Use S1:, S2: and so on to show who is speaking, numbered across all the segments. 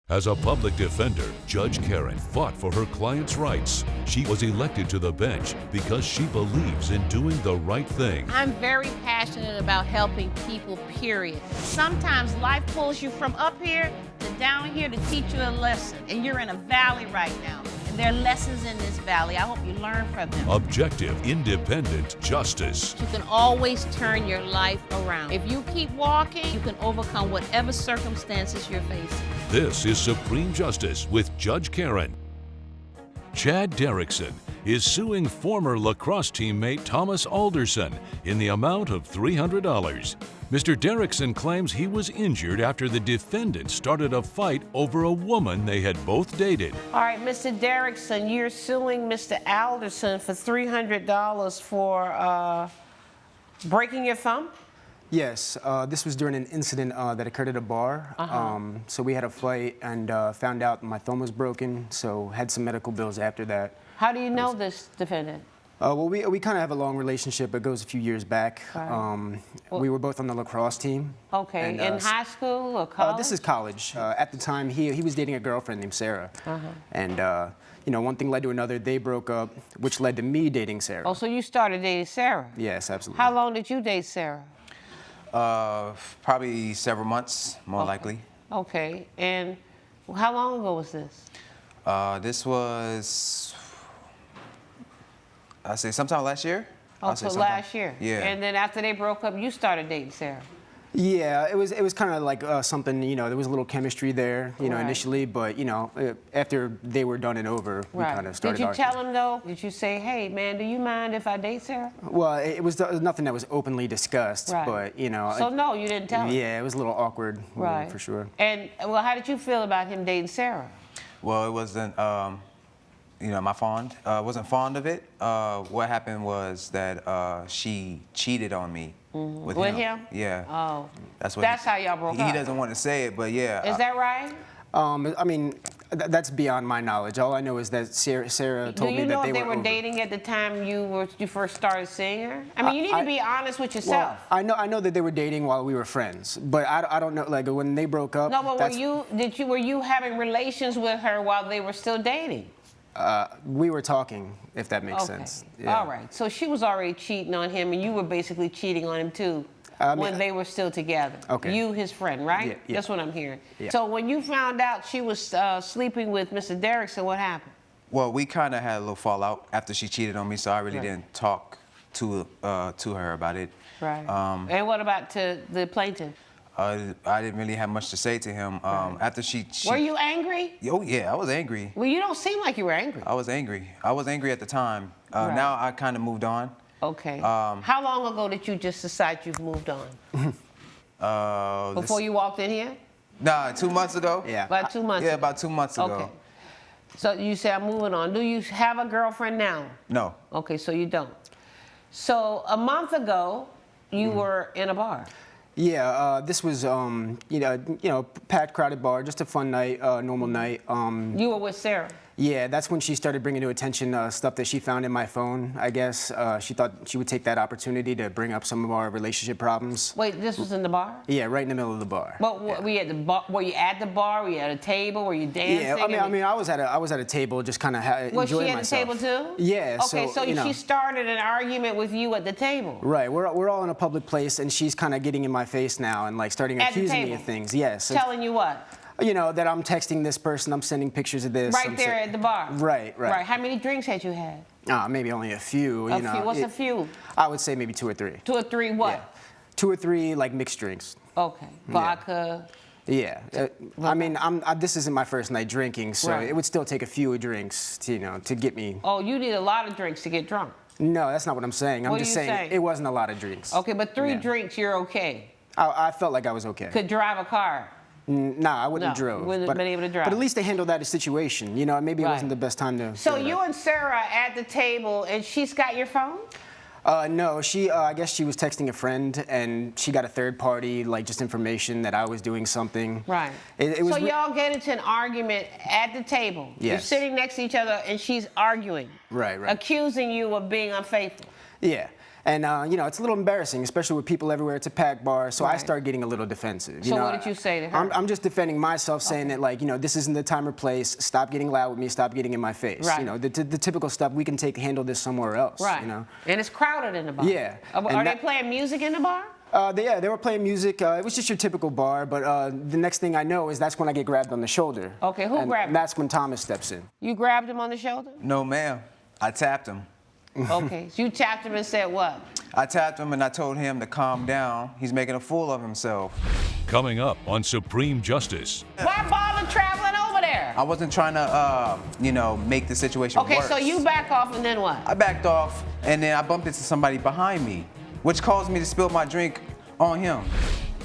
S1: As a public defender, Judge Karen fought for her client's rights. She was elected to the bench because she believes in doing the right thing.
S2: I'm very passionate about helping people, period. Sometimes life pulls you from up here to down here to teach you a lesson. And you're in a valley right now. And there are lessons in this valley. I hope you learn from them.
S1: Objective, independent justice.
S2: You can always turn your life around. If you keep walking, you can overcome whatever circumstances you're facing.
S1: This is Supreme Justice with Judge Karen. Chad Derrickson is suing former lacrosse teammate Thomas Alderson in the amount of $300. Mr. Derrickson claims he was injured after the defendant started a fight over a woman they had both dated.
S2: All right, Mr. Derrickson, you're suing Mr. Alderson for $300 for breaking your thumb?
S3: Yes, this was during an incident that occurred at a bar. So we had a fight and found out my thumb was broken, so had some medical bills after that.
S2: How do you know this defendant?
S3: Well, we kind of have a long relationship. It goes a few years back.
S2: Right.
S3: We were both on the lacrosse team.
S2: Okay,
S3: and,
S2: in high school or college?
S3: This is college. At the time, he was dating a girlfriend named Sarah. And you know, one thing led to another. They broke up, which led to me dating Sarah.
S2: Oh, so you started dating Sarah?
S3: Yes, absolutely.
S2: How long did you date Sarah?
S4: Probably several months, more likely.
S2: Okay, and how long ago was this?
S4: This was, I'd say sometime last year.
S2: Oh, so last year.
S4: Yeah.
S2: And then after they broke up, you started dating Sarah.
S3: Yeah, it was kind of like something, you know, there was a little chemistry there, you know, initially, but, you know, after they were done and over, we kind of started
S2: Did you
S3: arguing.
S2: tell him, though? Did you say, hey, man, do you mind if I date Sarah?
S3: Well, it was nothing that was openly discussed, but, you know.
S2: So, no, you didn't tell him?
S3: Yeah, it was a little awkward, for sure.
S2: And, well, how did you feel about him dating Sarah?
S4: Well, it wasn't, you know, wasn't fond of it. What happened was that she cheated on me. With him? Yeah.
S2: Oh.
S4: That's
S2: how y'all broke up.
S4: He doesn't want to say it, but yeah.
S2: Is that right?
S3: I mean, that's beyond my knowledge. All I know is that Sarah told me that they were
S2: Do you know if they were
S3: over.
S2: dating at the time you first started seeing her? I mean, you need to be honest with yourself.
S3: Well, I know that they were dating while we were friends, but I don't know, like, when they broke up.
S2: No, but were you having relations with her while they were still dating?
S3: We were talking, if that makes sense. Yeah.
S2: All right. So she was already cheating on him, and you were basically cheating on him too when they were still together.
S3: Okay.
S2: You, his friend, right?
S3: Yeah.
S2: That's what I'm hearing.
S3: Yeah.
S2: So when you found out she was sleeping with Mr. Derrickson, what happened?
S4: Well, we kind of had a little fallout after she cheated on me, so I really didn't talk to her about it.
S2: Right. And what about to the plaintiff?
S4: I didn't really have much to say to him. After she...
S2: Were you angry?
S4: Oh, yeah, I was angry.
S2: Well, you don't seem like you were angry.
S4: I was angry. I was angry at the time. Now I kind of moved on.
S2: Okay. How long ago did you just decide you've moved on? Before you walked in here?
S4: Nah, 2 months ago.
S3: Yeah.
S2: About 2 months ago?
S4: Yeah, about 2 months ago.
S2: Okay. So you say, I'm moving on. Do you have a girlfriend now?
S4: No.
S2: Okay, so you don't. So a month ago, you were in a bar.
S3: Yeah, this was, you know, packed, crowded bar, just a fun night, normal night.
S2: You were with Sarah?
S3: Yeah, that's when she started bringing to attention stuff that she found in my phone, I guess. She thought she would take that opportunity to bring up some of our relationship problems.
S2: Wait, this was in the bar?
S3: Yeah, right in the middle of the bar.
S2: But were you at the bar? Were you at the bar? Were you at a table? Were you dancing?
S3: Yeah, I mean, I was at a table, just kind of enjoying myself.
S2: Was she at the table too?
S3: Yeah.
S2: Okay, so
S3: you know,
S2: she started an argument with you at the table.
S3: Right. We're all in a public place, and she's kind of getting in my face now and like starting accusing me of things. Yes.
S2: Telling you what?
S3: You know, that I'm texting this person, I'm sending pictures of this.
S2: Right there at the bar?
S3: Right.
S2: Right. How many drinks had you had?
S3: Maybe only a few, you know.
S2: What's a few?
S3: I would say maybe 2 or 3.
S2: 2 or 3 what?
S3: Yeah. 2 or 3, like, mixed drinks.
S2: Okay. Vodka?
S3: Yeah. I mean, this isn't my first night drinking, so it would still take a few drinks, to, you know, to get me...
S2: Oh, you need a lot of drinks to get drunk.
S3: No, that's not what I'm saying. I'm just saying
S2: saying
S3: it wasn't a lot of drinks.
S2: Okay, but 3 drinks, you're okay?
S3: I felt like I was okay.
S2: Could drive a car?
S3: Nah, I wouldn't have drove.
S2: Wouldn't have been able to drive.
S3: But at least they handled that situation. You know, maybe it wasn't the best time to...
S2: So you and Sarah at the table, and she's got your phone?
S3: No, I guess she was texting a friend, and she got a third party, like, just information that I was doing something.
S2: Right.
S3: So
S2: y'all get into an argument at the table.
S3: Yes.
S2: You're sitting next to each other, and she's arguing.
S3: Right.
S2: Accusing you of being unfaithful.
S3: Yeah. And, you know, it's a little embarrassing, especially with people everywhere. It's a packed bar, so I start getting a little defensive.
S2: So what did you say to her?
S3: I'm just defending myself, saying that, like, you know, this isn't the time or place. Stop getting loud with me. Stop getting in my face.
S2: Right.
S3: You know, the typical stuff, we can handle this somewhere else.
S2: Right.
S3: You know?
S2: And it's crowded in the bar.
S3: Yeah.
S2: Are they playing music in the bar?
S3: They were playing music. It was just your typical bar, but the next thing I know is that's when I get grabbed on the shoulder.
S2: Okay, who grabbed
S3: And that's when Thomas steps in.
S2: You grabbed him on the shoulder?
S4: No, ma'am. I tapped him.
S2: Okay, so you tapped him and said what?
S4: I tapped him and I told him to calm down. He's making a fool of himself.
S1: Coming up on Supreme Justice.
S2: Why bother traveling over there?
S4: I wasn't trying to, you know, make the situation worse.
S2: Okay, so you back off and then what?
S4: I backed off and then I bumped into somebody behind me, which caused me to spill my drink on him.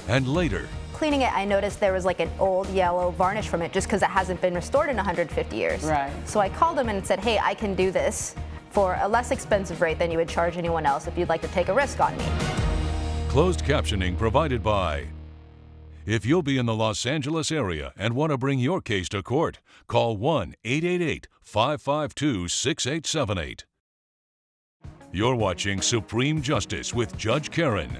S1: And later,
S5: Cleaning it, I noticed there was like an old yellow varnish from it just because it hasn't been restored in 150 years.
S2: Right.
S5: So I called him and said, hey, I can do this for a less expensive rate than you would charge anyone else if you'd like to take a risk on me.
S1: closed captioning provided by. If you'll be in the Los Angeles area and want to bring your case to court, call 1-888-552-6878. You're watching Supreme Justice with Judge Karen.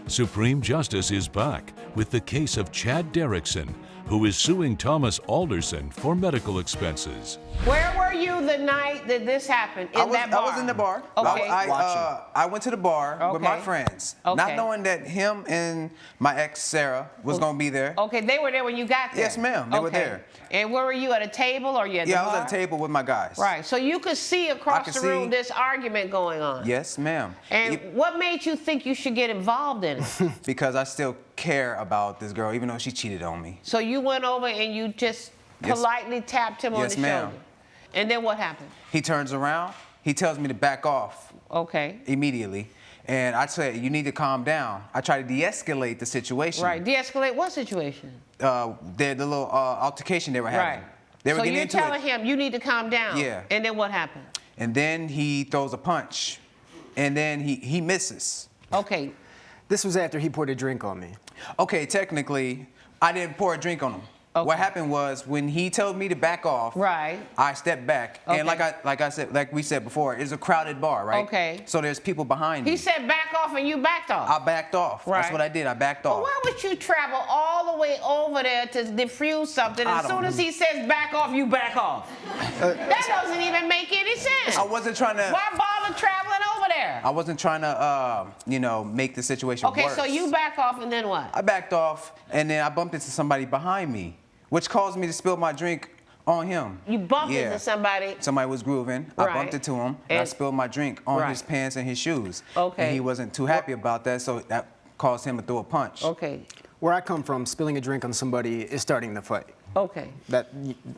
S1: Supreme Justice is back with the case of Chad Derrickson, who is suing Thomas Alderson for medical expenses.
S2: Where were you the night that this happened? That bar?
S4: I was in the bar.
S2: Okay.
S4: I went to the bar with my
S2: Okay.
S4: friends,
S2: Okay.
S4: not knowing that him and my ex, Sarah, was going to be there.
S2: Okay, they were there when you got there?
S4: Yes, ma'am, they were
S2: Okay.
S4: there.
S2: And where were you, at a table or you at the
S4: Yeah,
S2: bar?
S4: I was at a table with my guys.
S2: Right, so you could see across
S4: could
S2: the room
S4: see-
S2: this argument going on.
S4: Yes, ma'am.
S2: And what made you think you should get involved in it?
S4: Because I still care about this girl, even though she cheated on me.
S2: So you went over and you just
S4: Yes.
S2: politely tapped him on
S4: Yes,
S2: the
S4: ma'am.
S2: shoulder. And then what happened?
S4: He turns around, he tells me to back off
S2: Okay.
S4: immediately. And I said, you need to calm down. I try to de-escalate the situation.
S2: Right, de-escalate what situation?
S4: The little altercation they were having.
S2: Right.
S4: They were
S2: So
S4: getting
S2: you're
S4: into
S2: telling
S4: it.
S2: him you need to calm down.
S4: Yeah.
S2: And then what happened?
S4: And then he throws a punch. And then he misses.
S2: Okay.
S3: This was after he poured a drink on me.
S4: Okay, technically, I didn't pour a drink on him.
S2: Okay.
S4: What happened was when he told me to back off,
S2: Right.
S4: I stepped back.
S2: Okay.
S4: And like we said before, it's a crowded bar, right?
S2: Okay.
S4: So there's people behind me.
S2: He said back off and you backed off.
S4: I backed off.
S2: Right.
S4: That's what I did. I backed
S2: Well,
S4: off.
S2: why would you travel all the way over there to defuse something?
S4: I
S2: As
S4: don't
S2: soon as
S4: know.
S2: he says back off, you back off. That doesn't even make any sense.
S4: I wasn't trying to.
S2: Why bother traveling over there?
S4: I wasn't trying to, make the situation
S2: Okay,
S4: worse.
S2: so you back off and then what?
S4: I backed off, and then I bumped into somebody behind me, which caused me to spill my drink on him.
S2: You bumped
S4: Yeah.
S2: into somebody.
S4: Somebody was grooving. I
S2: Right.
S4: bumped into him, and I
S2: And-
S4: spilled my drink on
S2: Right.
S4: his pants and his shoes.
S2: Okay.
S4: And he wasn't too happy about that, so that caused him to throw a punch.
S2: Okay,
S3: Where I come from, spilling a drink on somebody is starting the fight.
S2: okay.
S3: That,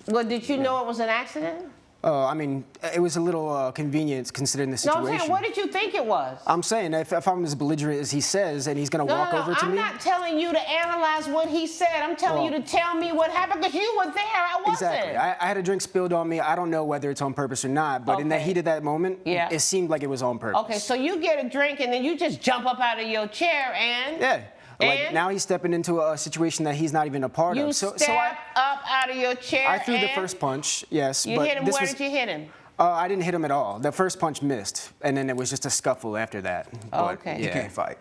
S2: Well, did you know it was an accident?
S3: I mean, it was a little convenient considering the
S2: No,
S3: situation.
S2: I'm saying, what did you think it was?
S3: I'm saying if I'm as belligerent as he says and he's gonna
S2: No,
S3: walk
S2: no,
S3: over to
S2: I'm
S3: me.
S2: not telling you to analyze what he said. I'm telling you to tell me what happened because you were there. I wasn't.
S3: Exactly. I had a drink spilled on me. I don't know whether it's on purpose or not, but in the
S2: Okay.
S3: heat of that moment,
S2: Yeah.
S3: it seemed like it was on purpose.
S2: Okay, so you get a drink and then you just jump up out of your chair and
S3: Yeah. Like
S2: And?
S3: now he's stepping into a situation that he's not even a part
S2: you
S3: of.
S2: step up out of your chair.
S3: I threw the
S2: and
S3: first punch, yes.
S2: You
S3: but
S2: hit him.
S3: this
S2: Where
S3: was,
S2: did you hit him?
S3: I didn't hit him at all. The first punch missed, and then it was just a scuffle after that.
S2: Oh,
S3: But,
S2: okay.
S4: He
S3: yeah.
S4: can't fight.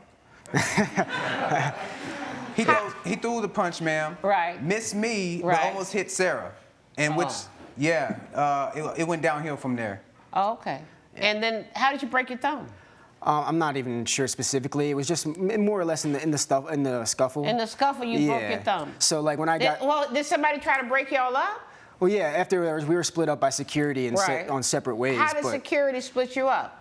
S4: he threw the punch, ma'am.
S2: Right.
S4: Missed me, but
S2: Right.
S4: almost hit Sarah. And it went downhill from there.
S2: Oh, okay. And then how did you break your thumb?
S3: I'm not even sure specifically. It was just more or less in the scuffle.
S2: In the scuffle, you broke your thumb.
S3: So like when I got
S2: Did somebody try to break y'all up?
S3: well, yeah. Afterwards, we were split up by security and
S2: Right.
S3: on separate ways.
S2: How did
S3: but
S2: security split you up?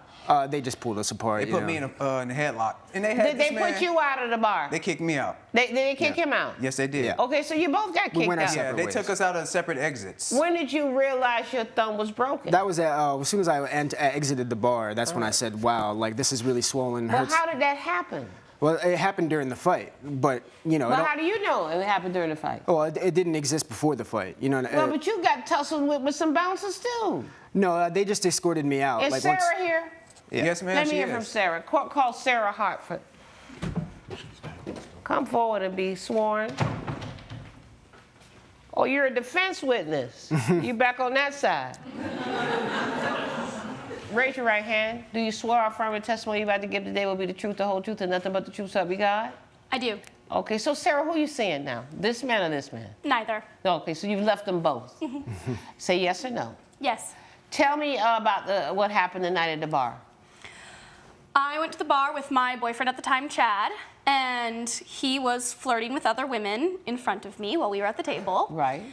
S3: they just pulled us apart.
S4: They
S3: you
S4: put
S3: know.
S4: me in a headlock. And they had
S2: Did
S4: this
S2: they
S4: man,
S2: put you out of the bar?
S4: They kicked me out.
S2: They kick him out?
S4: Yes, they did.
S3: Yeah.
S2: Okay, so you both got
S3: We
S2: kicked
S3: went our
S2: out.
S3: separate
S4: Yeah, they
S3: ways.
S4: took us out of separate exits.
S2: When did you realize your thumb was broken?
S3: That was as soon as I exited the bar. That's when I said, "Wow, like this is really swollen."
S2: Well,
S3: hurts."
S2: how did that happen?
S3: Well, it happened during the fight, but you know.
S2: Well, how do you know it happened during the fight?
S3: Well, it didn't exist before the fight, you know.
S2: Well, but you got tussled with some bouncers too.
S3: No, they just escorted me out.
S2: Is
S3: like
S2: Sarah
S3: once,
S2: here?
S3: Yeah.
S4: Yes, ma'am,
S2: Let me
S4: she
S2: hear from
S4: is.
S2: Sarah. Call Sarah Hartford. Come forward and be sworn. Oh, you're a defense witness. You back on that side. raise your right hand. Do you swear or affirm the testimony you're about to give today will be the truth, the whole truth, and nothing but the truth, so help you God?
S6: I do.
S2: Okay, so Sarah, who are you seeing now? This man or this man?
S6: Neither.
S2: Okay, so you've left them both. Say yes or no.
S6: Yes.
S2: Tell me about what happened the night at the bar.
S6: I went to the bar with my boyfriend at the time, Chad, and he was flirting with other women in front of me while we were at the table.
S2: Right.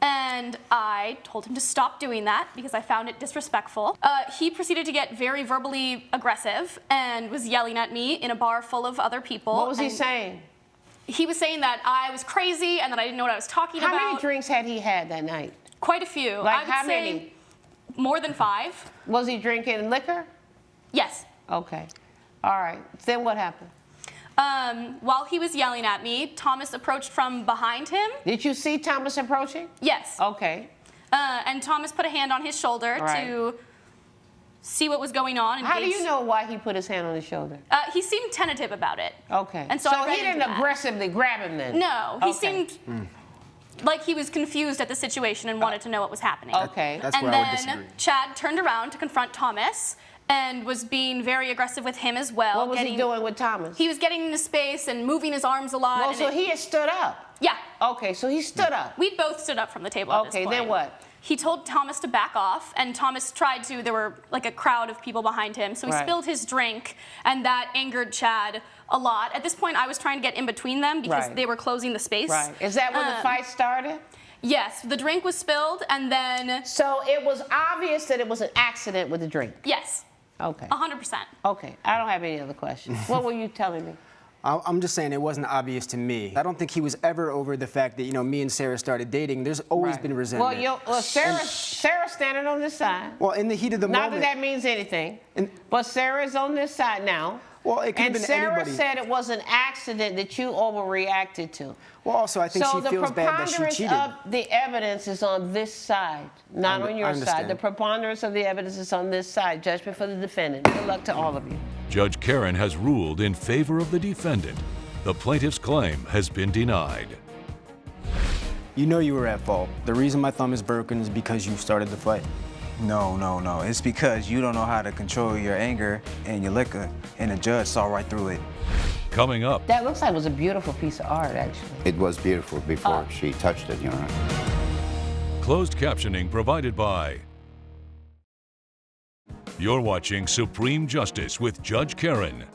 S6: And I told him to stop doing that because I found it disrespectful. He proceeded to get very verbally aggressive and was yelling at me in a bar full of other people.
S2: What was he saying?
S6: He was saying that I was crazy and that I didn't know what I was talking about.
S2: How many drinks had he had that night?
S6: Quite a few.
S2: Like
S6: I would
S2: how
S6: say
S2: many?
S6: More than 5.
S2: Was he drinking liquor?
S6: Yes.
S2: Okay. All right. Then what happened?
S6: While he was yelling at me, Thomas approached from behind him.
S2: Did you see Thomas approaching?
S6: Yes.
S2: Okay.
S6: And Thomas put a hand on his shoulder to see what was going on.
S2: How do you know why he put his hand on his shoulder?
S6: He seemed tentative about it.
S2: Okay.
S6: And so I
S2: he didn't aggressively grab him then?
S6: No. He seemed like he was confused at the situation and wanted to know what was happening.
S2: Okay.
S3: That's
S6: and
S3: where I would
S6: then
S3: disagree.
S6: Chad turned around to confront Thomas and was being very aggressive with him as well.
S2: What was he doing with Thomas?
S6: He was getting into space and moving his arms a lot.
S2: Well, so he had stood up.
S6: Yeah.
S2: Okay, so he stood up.
S6: We both stood up from the table at this point.
S2: Okay, then what?
S6: He told Thomas to back off, and Thomas tried to. There were like a crowd of people behind him, so he spilled his drink, and that angered Chad a lot. At this point, I was trying to get in between them because they were closing the space.
S2: Right. Is that when the fight started?
S6: Yes, the drink was spilled, and then...
S2: So it was obvious that it was an accident with the drink?
S6: Yes.
S2: Okay.
S6: 100%.
S2: Okay, I don't have any other questions. What were you telling me?
S3: I'm just saying it wasn't obvious to me. I don't think he was ever over the fact that, me and Sarah started dating. There's always been resentment.
S2: Well, Sarah's standing on this side.
S3: Well, in the heat of the
S2: Not
S3: moment.
S2: that that means anything. But Sarah's on this side now.
S3: Well, it could have been
S2: Sarah
S3: anybody.
S2: said it was an accident that you overreacted to.
S3: Well, also, I think she feels bad that she cheated.
S2: So the preponderance of the evidence is on this side, not on your side. The preponderance of the evidence is on this side. Judgment for the defendant. Good luck to all of you.
S1: Judge Karen has ruled in favor of the defendant. The plaintiff's claim has been denied.
S3: You know you were at fault. The reason my thumb is broken is because you started the fight.
S4: No. It's because you don't know how to control your anger and your liquor, and the judge saw right through it.
S1: Coming up,
S2: That looks like it was a beautiful piece of art, actually.
S7: It was beautiful before she touched it, Your Honor.
S1: closed captioning provided by. You're watching Supreme Justice with Judge Karen.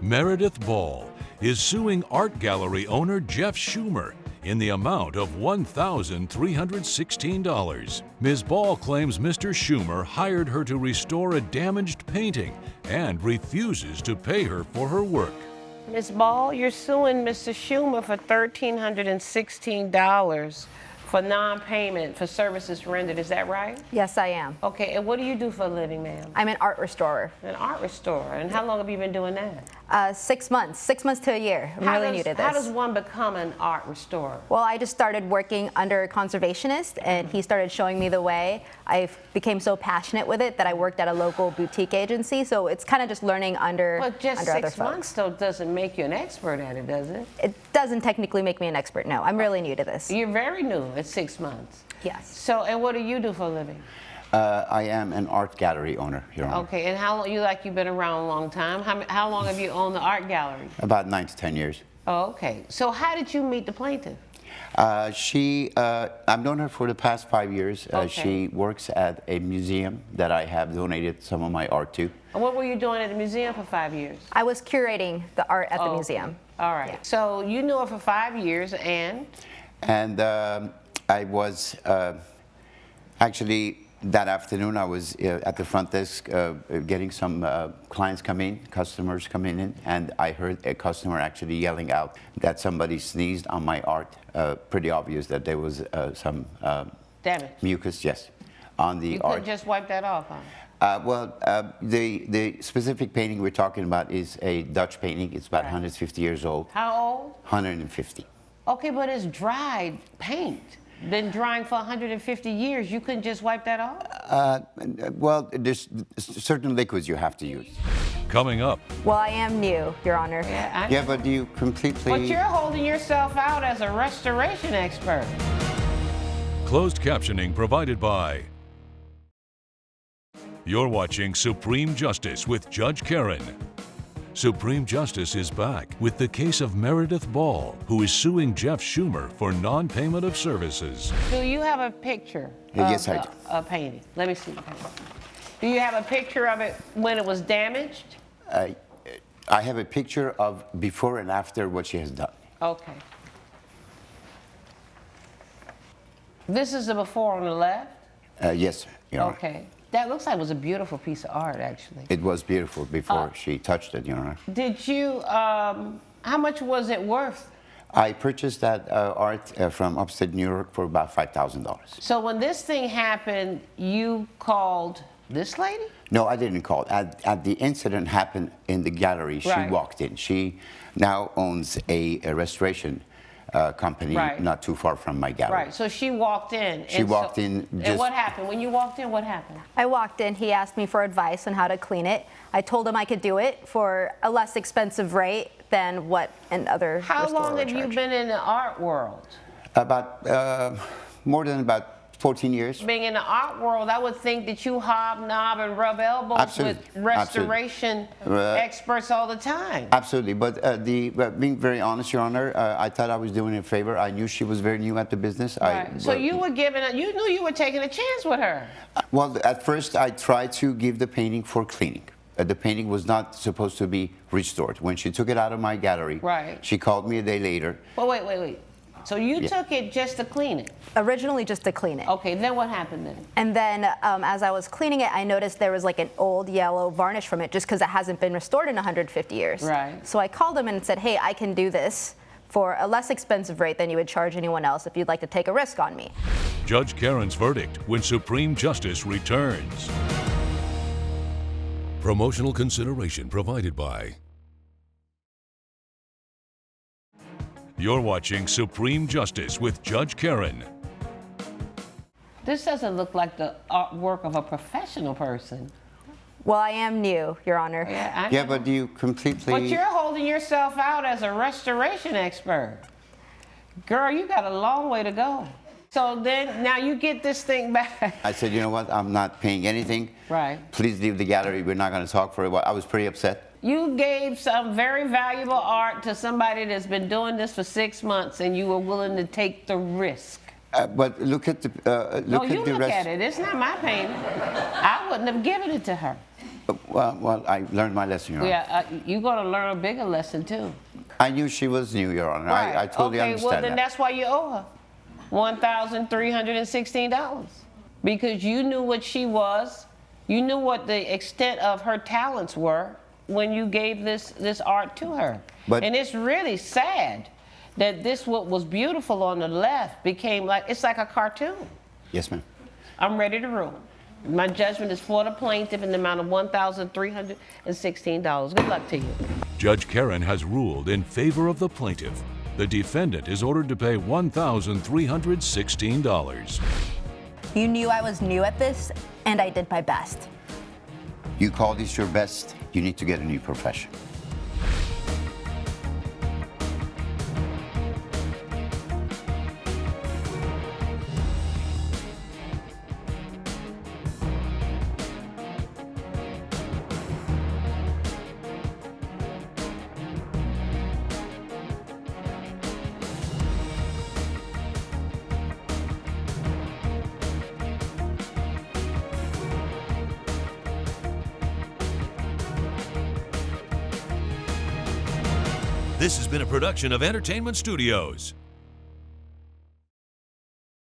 S1: Meredith Ball is suing art gallery owner Jeff Schumer in the amount of $1,316. Ms. Ball claims Mr. Schumer hired her to restore a damaged painting and refuses to pay her for her work.
S2: Ms. Ball, you're suing Mr. Schumer for $1,316 for non-payment for services rendered. Is that right?
S5: Yes, I am.
S2: Okay, and what do you do for a living, ma'am?
S5: I'm an art restorer.
S2: An art restorer. And how long have you been doing that?
S5: 6 months. 6 months to a year. I'm really new to this.
S2: How does one become an art restorer?
S5: Well, I just started working under a conservationist, and he started showing me the way. I became so passionate with it that I worked at a local boutique agency, so it's kind of just learning under
S2: But just
S5: under other
S2: 6 months,
S5: folks.
S2: though, doesn't make you an expert at it, does it?
S5: It doesn't technically make me an expert, no. I'm really new to this.
S2: You're very new at 6 months.
S5: Yes.
S2: So, and what do you do for a living?
S7: I am an art gallery owner, Your Honor.
S2: Okay, and how long, you've been around a long time. How long have you owned the art gallery?
S7: About 9 to 10 years.
S2: Oh, okay. So how did you meet the plaintiff?
S7: I've known her for the past 5 years.
S2: Okay.
S7: She works at a museum that I have donated some of my art to.
S2: And what were you doing at the museum for 5 years?
S5: I was curating the art at the
S2: Oh,
S5: museum.
S2: All right.
S5: Yeah.
S2: So you knew her for 5 years, and?
S7: And I was actually, that afternoon, I was at the front desk getting some clients customers coming in, and I heard a customer actually yelling out that somebody sneezed on my art. Pretty obvious that there was some
S2: Damage.
S7: mucus, yes, on the
S2: You
S7: art.
S2: couldn't just wipe that off, huh?
S7: The specific painting we're talking about is a Dutch painting. It's about 150 years old.
S2: How old?
S7: 150.
S2: Okay, but it's dried paint. Been drying for 150 years. You couldn't just wipe that off?
S7: Well, there's certain liquids you have to use.
S1: Coming up,
S5: Well, I am new, Your Honor.
S7: Yeah, but you completely...
S2: But you're holding yourself out as a restoration expert.
S1: closed captioning provided by. You're watching Supreme Justice with Judge Karen. Supreme Justice is back with the case of Meredith Ball, who is suing Jeff Schumer for non-payment of services.
S2: Do you have a picture
S7: Yes, I do.
S2: a painting? Let me see the painting. Do you have a picture of it when it was damaged?
S7: I have a picture of before and after what she has done.
S2: Okay. This is the before on the left?
S7: Yes, Your Honor.
S2: Okay. That looks like it was a beautiful piece of art, actually.
S7: It was beautiful before she touched it, Your Honor.
S2: Did you, how much was it worth?
S7: I purchased that art from upstate New York for about $5,000.
S2: So when this thing happened, you called this lady?
S7: No, I didn't call. At the incident happened in the gallery, she
S2: Right.
S7: walked in. She now owns a restoration company
S2: Right.
S7: not too far from my gallery.
S2: Right, so she walked in.
S7: She walked in
S2: And
S7: just-
S2: what happened? When you walked in, what happened?
S5: I walked in, he asked me for advice on how to clean it. I told him I could do it for a less expensive rate than what an other
S2: How
S5: restorer
S2: long
S5: would
S2: have you
S5: charge.
S2: been in the art world?
S7: About more than about 14 years.
S2: Being in the art world, I would think that you hobnob and rub elbows
S7: Absolutely.
S2: with restoration experts all the time.
S7: Absolutely, but being very honest, Your Honor, I thought I was doing her a favor. I knew she was very new at the business.
S2: Right. So you were you knew you were taking a chance with her.
S7: Well, at first I tried to give the painting for cleaning. The painting was not supposed to be restored. When she took it out of my gallery,
S2: Right.
S7: she called me a day later.
S2: But wait. So you took it just to clean it?
S5: Originally just to clean it.
S2: Okay, then what happened then?
S5: And then as I was cleaning it, I noticed there was like an old yellow varnish from it just because it hasn't been restored in 150 years.
S2: Right.
S5: So I called him and said, hey, I can do this for a less expensive rate than you would charge anyone else if you'd like to take a risk on me.
S1: Judge Karen's verdict when Supreme Justice returns. Promotional consideration provided by. You're watching Supreme Justice with Judge Karen.
S2: This doesn't look like the artwork of a professional person.
S5: Well, I am new, Your Honor.
S2: Yeah,
S7: Yeah, but you completely...
S2: But you're holding yourself out as a restoration expert. Girl, you got a long way to go. So then, now you get this thing back.
S7: I said, you know what, I'm not paying anything.
S2: Right.
S7: Please leave the gallery, we're not going to talk for a while. I was pretty upset.
S2: You gave some very valuable art to somebody that's been doing this for 6 months, and you were willing to take the risk.
S7: But look at the
S2: No, you
S7: the
S2: look
S7: rest.
S2: at it. It's not my painting. I wouldn't have given it to her.
S7: Well, I learned my lesson, Your Honor.
S2: Yeah, you're going to learn a bigger lesson, too.
S7: I knew she was new, Your Honor.
S2: Right.
S7: I totally
S2: okay,
S7: understand
S2: well, then
S7: that.
S2: that's why you owe her $1,316. Because you knew what she was. You knew what the extent of her talents were when you gave this art to her. And it's really sad that this what was beautiful on the left became like, it's like a cartoon.
S7: Yes, ma'am.
S2: I'm ready to rule. My judgment is for the plaintiff in the amount of $1,316. Good luck to you.
S1: Judge Karen has ruled in favor of the plaintiff. The defendant is ordered to pay $1,316.
S5: You knew I was new at this, and I did my best.
S7: You call this your best, you need to get a new profession.
S1: This has been a production of Entertainment Studios.